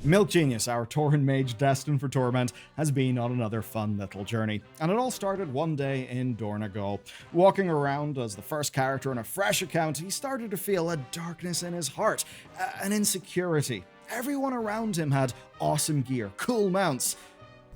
Milk Genius, our Tauren mage destined for torment, has been on another fun little journey. And it all started one day in Dornogal. Walking around as the first character on a fresh account, he started to feel a darkness in his heart, an insecurity. Everyone around him had awesome gear, cool mounts,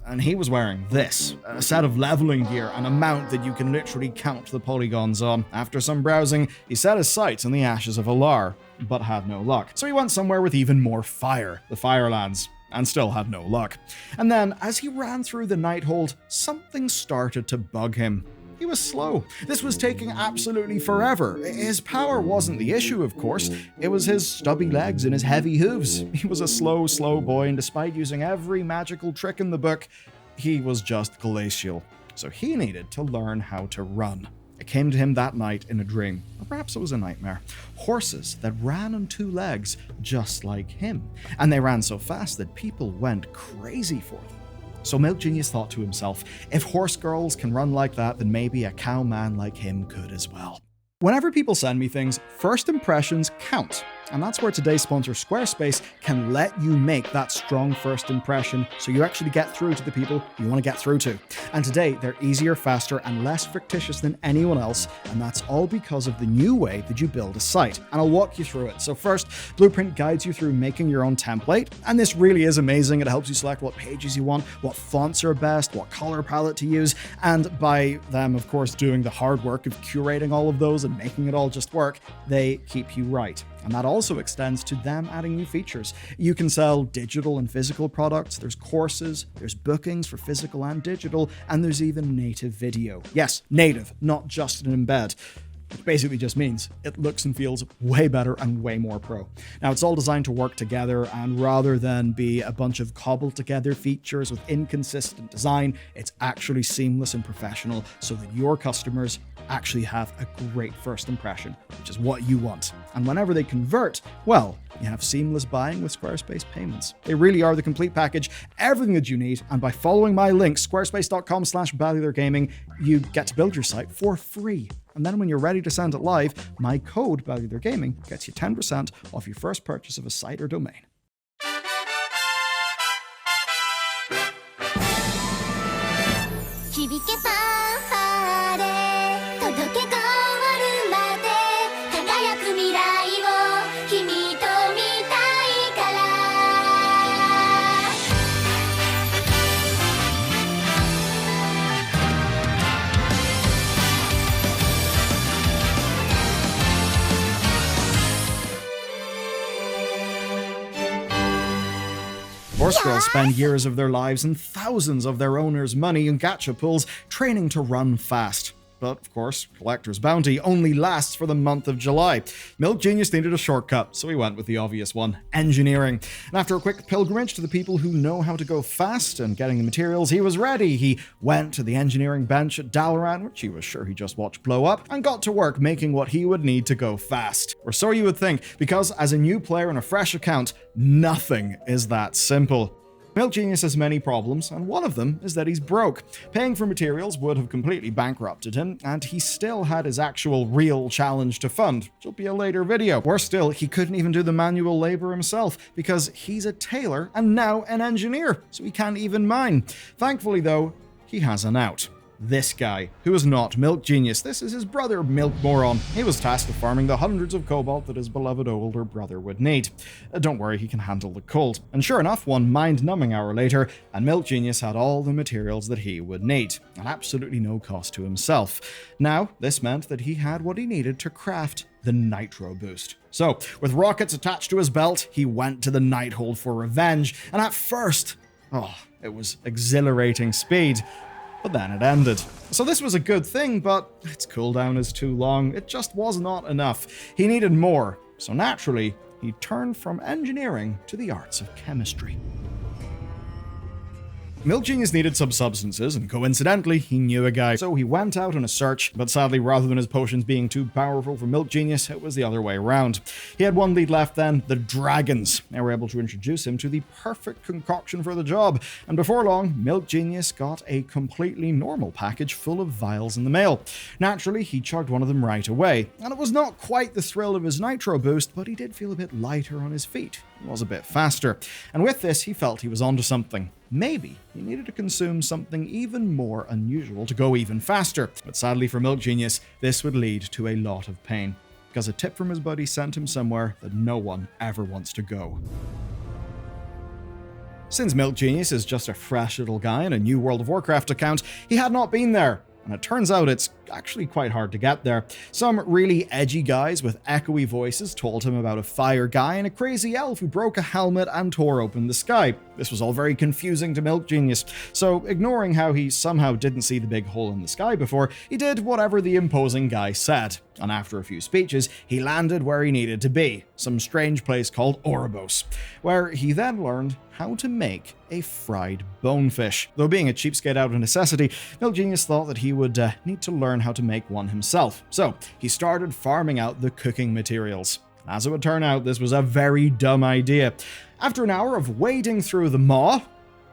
and he was wearing this, a set of leveling gear and a mount that you can literally count the polygons on. After some browsing, he set his sights on the ashes of Alar, but had no luck. So he went somewhere with even more fire, the Firelands, and still had no luck. And then, as he ran through the Nighthold, something started to bug him. He was slow. This was taking absolutely forever. His power wasn't the issue, of course. It was his stubby legs and his heavy hooves. He was a slow boy, and despite using every magical trick in the book, he was just glacial. So he needed to learn how to run. It came to him that night in a dream, or perhaps it was a nightmare. Horses that ran on two legs, just like him. And they ran so fast that people went crazy for them. So Milk Genius thought to himself, if horse girls can run like that, then maybe a cow man like him could as well. Whenever people send me things, first impressions count. And that's where today's sponsor Squarespace can let you make that strong first impression so you actually get through to the people you want to get through to. And today, they're easier, faster, and less fictitious than anyone else, and that's all because of the new way that you build a site. And I'll walk you through it. So first, Blueprint guides you through making your own template, and this really is amazing. It helps you select what pages you want, what fonts are best, what color palette to use, and by them, of course, doing the hard work of curating all of those and making it all just work, they keep you right. And that also extends to them adding new features. You can sell digital and physical products, there's courses, there's bookings for physical and digital, and there's even native video. Yes, native, not just an embed. Which basically just means it looks and feels way better and way more pro. Now, it's all designed to work together, and rather than be a bunch of cobbled together features with inconsistent design, it's actually seamless and professional so that your customers actually have a great first impression, which is what you want. And whenever they convert, well, you have seamless buying with Squarespace payments. They really are the complete package, everything that you need, and by following my link, squarespace.com/BellularGaming, you get to build your site for free. And then when you're ready to send it live, my code BellularGaming gets you 10% off your first purchase of a site or domain. Horse girls spend years of their lives and thousands of their owners' money in gacha pools training to run fast. But, of course, Collector's Bounty only lasts for the month of July. Milk Genius needed a shortcut, so he went with the obvious one, engineering. And after a quick pilgrimage to the people who know how to go fast and getting the materials, he was ready. He went to the engineering bench at Dalaran, which he was sure he just watched blow up, and got to work making what he would need to go fast. Or so you would think, because as a new player on a fresh account, nothing is that simple. Milk Genius has many problems, and one of them is that he's broke. Paying for materials would have completely bankrupted him, and he still had his actual real challenge to fund, which will be a later video. Worse still, he couldn't even do the manual labor himself, because he's a tailor and now an engineer, so he can't even mine. Thankfully though, he has an out. This guy, who is not Milk Genius. This is his brother, Milk Moron. He was tasked with farming the hundreds of cobalt that his beloved older brother would need. Don't worry, he can handle the cold. And sure enough, one mind-numbing hour later, and Milk Genius had all the materials that he would need, at absolutely no cost to himself. Now, this meant that he had what he needed to craft the Nitro Boost. So, with rockets attached to his belt, he went to the Nighthold for revenge, and at first, it was exhilarating speed. But then it ended. So this was a good thing, but its cooldown is too long. It just was not enough. He needed more. So naturally, he turned from engineering to the arts of chemistry. Milk Genius needed some substances, and coincidentally, he knew a guy, so he went out on a search, but sadly, rather than his potions being too powerful for Milk Genius, it was the other way around. He had one lead left then, the dragons. They were able to introduce him to the perfect concoction for the job, and before long, Milk Genius got a completely normal package full of vials in the mail. Naturally, he chugged one of them right away, and it was not quite the thrill of his nitro boost, but he did feel a bit lighter on his feet. He was a bit faster, and with this, he felt he was onto something. Maybe he needed to consume something even more unusual to go even faster, but sadly for Milk Genius, this would lead to a lot of pain, because a tip from his buddy sent him somewhere that no one ever wants to go. Since Milk Genius is just a fresh little guy in a new World of Warcraft account, he had not been there. And it turns out it's actually quite hard to get there. Some really edgy guys with echoey voices told him about a fire guy and a crazy elf who broke a helmet and tore open the sky. This was all very confusing to Milk Genius, so ignoring how he somehow didn't see the big hole in the sky before, he did whatever the imposing guy said. And after a few speeches, he landed where he needed to be, some strange place called Oribos, where he then learned how to make a fried bonefish. Though being a cheapskate out of necessity, Milk Genius thought that he would need to learn how to make one himself. So he started farming out the cooking materials. As it would turn out, this was a very dumb idea. After an hour of wading through the maw,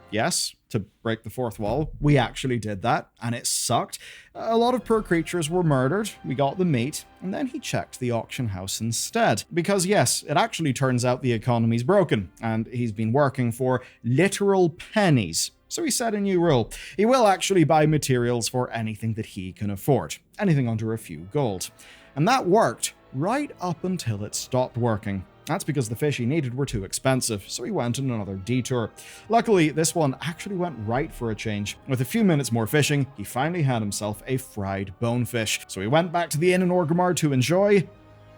yes, to break the fourth wall, we actually did that, and it sucked. A lot of poor creatures were murdered, we got the meat, and then he checked the auction house instead. Because yes, it actually turns out the economy's broken, and he's been working for literal pennies. So he set a new rule. He will actually buy materials for anything that he can afford, anything under a few gold. And that worked right up until it stopped working. That's because the fish he needed were too expensive, so he went on another detour. Luckily, this one actually went right for a change. With a few minutes more fishing, he finally had himself a fried bonefish. So he went back to the inn in Orgrimmar to enjoy,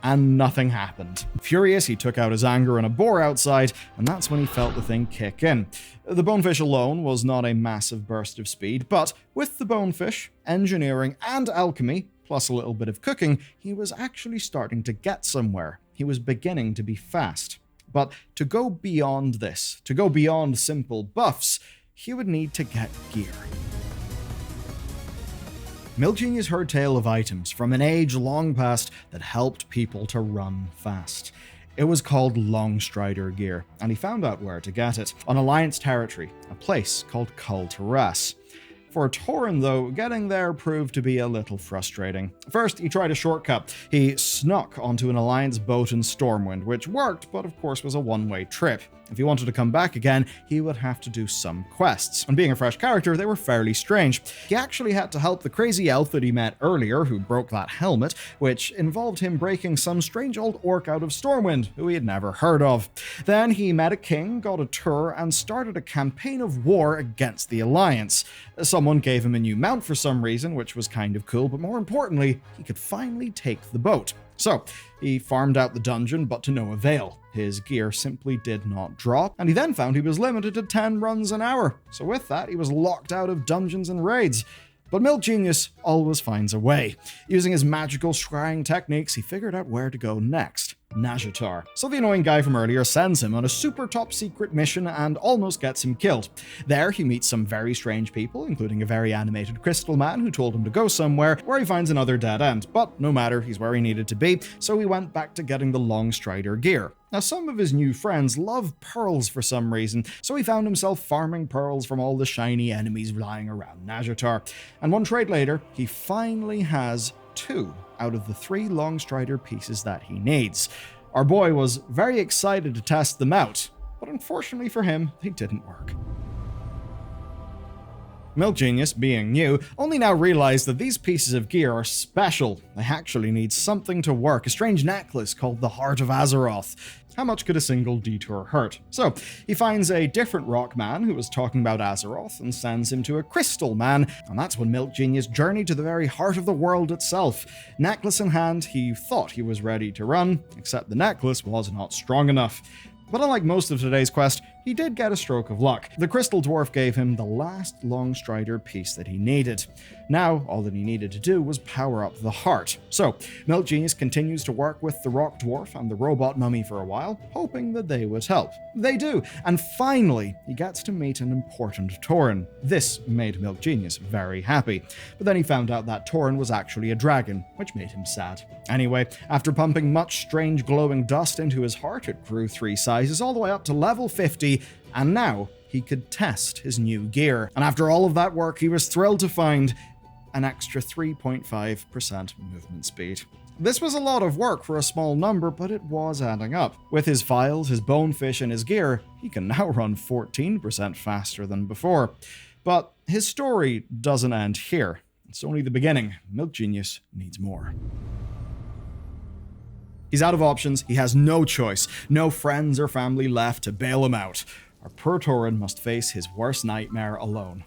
and nothing happened. Furious, he took out his anger on a boar outside, and that's when he felt the thing kick in. The bonefish alone was not a massive burst of speed, but with the bonefish, engineering, and alchemy, plus a little bit of cooking, he was actually starting to get somewhere. He was beginning to be fast. But to go beyond this, to go beyond simple buffs, he would need to get gear. Milk Genius heard tale of items from an age long past that helped people to run fast. It was called Longstrider gear, and he found out where to get it, on Alliance territory, a place called Kul Tiras. For Tauren, though, getting there proved to be a little frustrating. First, he tried a shortcut. He snuck onto an Alliance boat in Stormwind, which worked, but of course was a one-way trip. If he wanted to come back again, he would have to do some quests. And being a fresh character, they were fairly strange. He actually had to help the crazy elf that he met earlier, who broke that helmet, which involved him breaking some strange old orc out of Stormwind, who he had never heard of. Then he met a king, got a tour, and started a campaign of war against the Alliance. Someone gave him a new mount for some reason, which was kind of cool, but more importantly, he could finally take the boat. So, he farmed out the dungeon, but to no avail. His gear simply did not drop, and he then found he was limited to 10 runs an hour. So with that, he was locked out of dungeons and raids. But Milk Genius always finds a way. Using his magical scrying techniques, he figured out where to go next. Nazjatar. So the annoying guy from earlier sends him on a super top secret mission and almost gets him killed. There he meets some very strange people, including a very animated crystal man who told him to go somewhere where he finds another dead end. But no matter, he's where he needed to be, so he went back to getting the Longstrider gear. Now, some of his new friends love pearls for some reason, so he found himself farming pearls from all the shiny enemies lying around Nazjatar. And one trade later, he finally has 2 out of the 3 Longstrider pieces that he needs. Our boy was very excited to test them out, but unfortunately for him, they didn't work. Milk Genius, being new, only now realized that these pieces of gear are special. They actually need something to work, a strange necklace called the Heart of Azeroth. How much could a single detour hurt? So, he finds a different rock man who was talking about Azeroth and sends him to a crystal man, and that's when Milk Genius journeyed to the very heart of the world itself. Necklace in hand, he thought he was ready to run, except the necklace was not strong enough. But unlike most of today's quest, he did get a stroke of luck. The Crystal Dwarf gave him the last Longstrider piece that he needed. Now, all that he needed to do was power up the heart. So, Milk Genius continues to work with the Rock Dwarf and the Robot Mummy for a while, hoping that they would help. They do, and finally, he gets to meet an important Tauren. This made Milk Genius very happy, but then he found out that Tauren was actually a dragon, which made him sad. Anyway, after pumping much strange glowing dust into his heart, it grew 3 sizes all the way up to level 50, and now he could test his new gear. And after all of that work, he was thrilled to find an extra 3.5% movement speed. This was a lot of work for a small number, but it was adding up. With his vials, his bonefish, and his gear, he can now run 14% faster than before. But his story doesn't end here. It's only the beginning. Milk Genius needs more. He's out of options, he has no choice, no friends or family left to bail him out. Our poor Tauren must face his worst nightmare alone,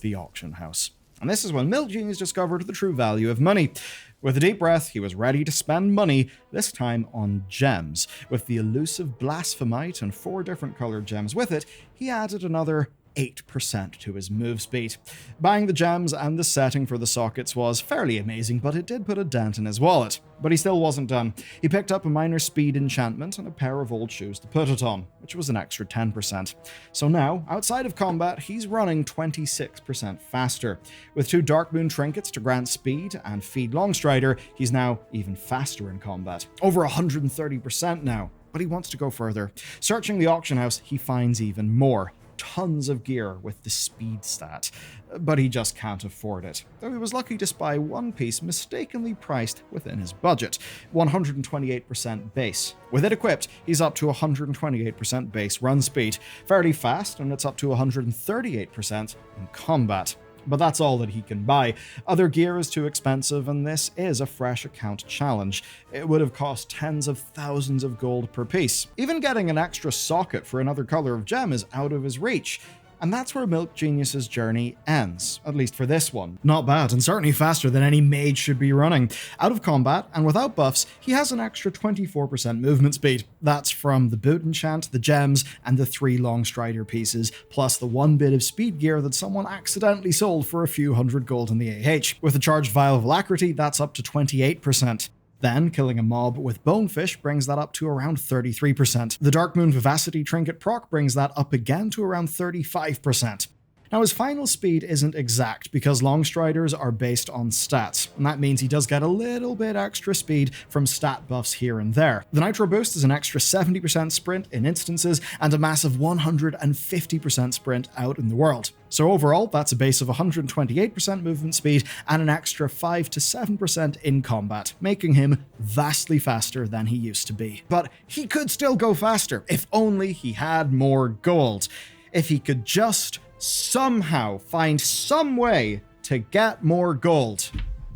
the auction house. And this is when Milk Genius discovered the true value of money. With a deep breath, he was ready to spend money, this time on gems. With the elusive Blasphemite and 4 different colored gems with it, he added another 8% to his move speed. Buying the gems and the setting for the sockets was fairly amazing, but it did put a dent in his wallet. But he still wasn't done. He picked up a minor speed enchantment and a pair of old shoes to put it on, which was an extra 10%. So now, outside of combat, he's running 26% faster. With 2 Darkmoon trinkets to grant speed and feed Longstrider, he's now even faster in combat. Over 130% now, but he wants to go further. Searching the auction house, he finds even more. Tons of gear with the speed stat, but he just can't afford it. Though he was lucky to spy one piece mistakenly priced within his budget, 128% base. With it equipped, he's up to 128% base run speed, fairly fast, and it's up to 138% in combat. But that's all that he can buy. Other gear is too expensive, and this is a fresh account challenge. It would have cost tens of thousands of gold per piece. Even getting an extra socket for another color of gem is out of his reach. And that's where Milk Genius's journey ends, at least for this one. Not bad, and certainly faster than any mage should be running. Out of combat, and without buffs, he has an extra 24% movement speed. That's from the boot enchant, the gems, and the 3 Longstrider pieces, plus the 1 bit of speed gear that someone accidentally sold for a few hundred gold in the AH. With a charged vial of alacrity, that's up to 28%. Then, killing a mob with Bonefish brings that up to around 33%. The Darkmoon Vivacity Trinket proc brings that up again to around 35%. Now, his final speed isn't exact because Longstriders are based on stats, and that means he does get a little bit extra speed from stat buffs here and there. The Nitro Boost is an extra 70% sprint in instances and a massive 150% sprint out in the world. So overall, that's a base of 128% movement speed and an extra 5 to 7% in combat, making him vastly faster than he used to be. But he could still go faster if only he had more gold. If he could just somehow find some way to get more gold,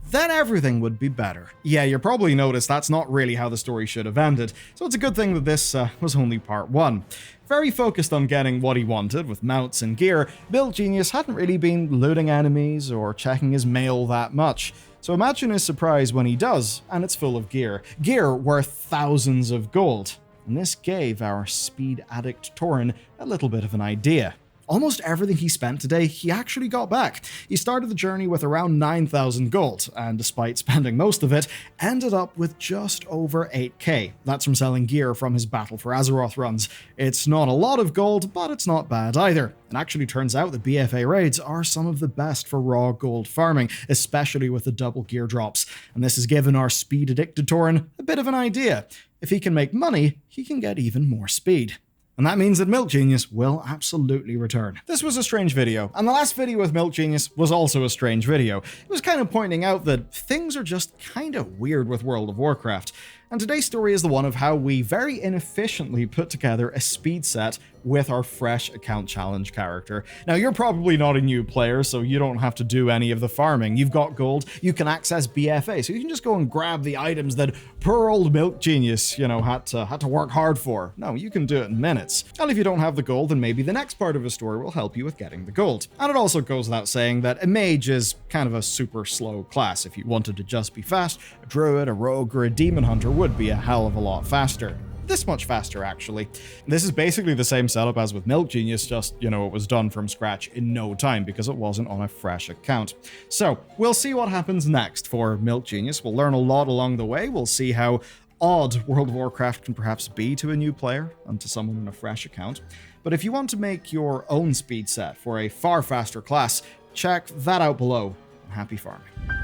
then everything would be better. Yeah, you probably noticed that's not really how the story should have ended, so it's a good thing that this was only part 1. Very focused on getting what he wanted with mounts and gear, Milk Genius hadn't really been looting enemies or checking his mail that much. So imagine his surprise when he does, and it's full of gear. Gear worth thousands of gold. And this gave our speed addict Tauren a little bit of an idea. Almost everything he spent today, he actually got back. He started the journey with around 9,000 gold, and despite spending most of it, ended up with just over 8k. That's from selling gear from his Battle for Azeroth runs. It's not a lot of gold, but it's not bad either. It actually turns out that BFA raids are some of the best for raw gold farming, especially with the double gear drops. And this has given our speed-addicted Tauren a bit of an idea. If he can make money, he can get even more speed. And that means that Milk Genius will absolutely return. This was a strange video, and the last video with Milk Genius was also a strange video. It was kind of pointing out that things are just kind of weird with World of Warcraft. And today's story is the one of how we very inefficiently put together a speed set with our fresh account challenge character. Now, you're probably not a new player, so you don't have to do any of the farming. You've got gold, you can access BFA, so you can just go and grab the items that poor old Milk Genius, had to work hard for. No, you can do it in minutes. And if you don't have the gold, then maybe the next part of his story will help you with getting the gold. And it also goes without saying that a mage is kind of a super slow class. If you wanted to just be fast, a druid, a rogue, or a demon hunter would be a hell of a lot faster. this much faster, actually. This is basically the same setup as with Milk Genius, just, you know, it was done from scratch in no time because it wasn't on a fresh account. So, we'll see what happens next for Milk Genius. We'll learn a lot along the way. We'll see how odd World of Warcraft can perhaps be to a new player and to someone on a fresh account. But if you want to make your own speed set for a far faster class, check that out below. Happy farming.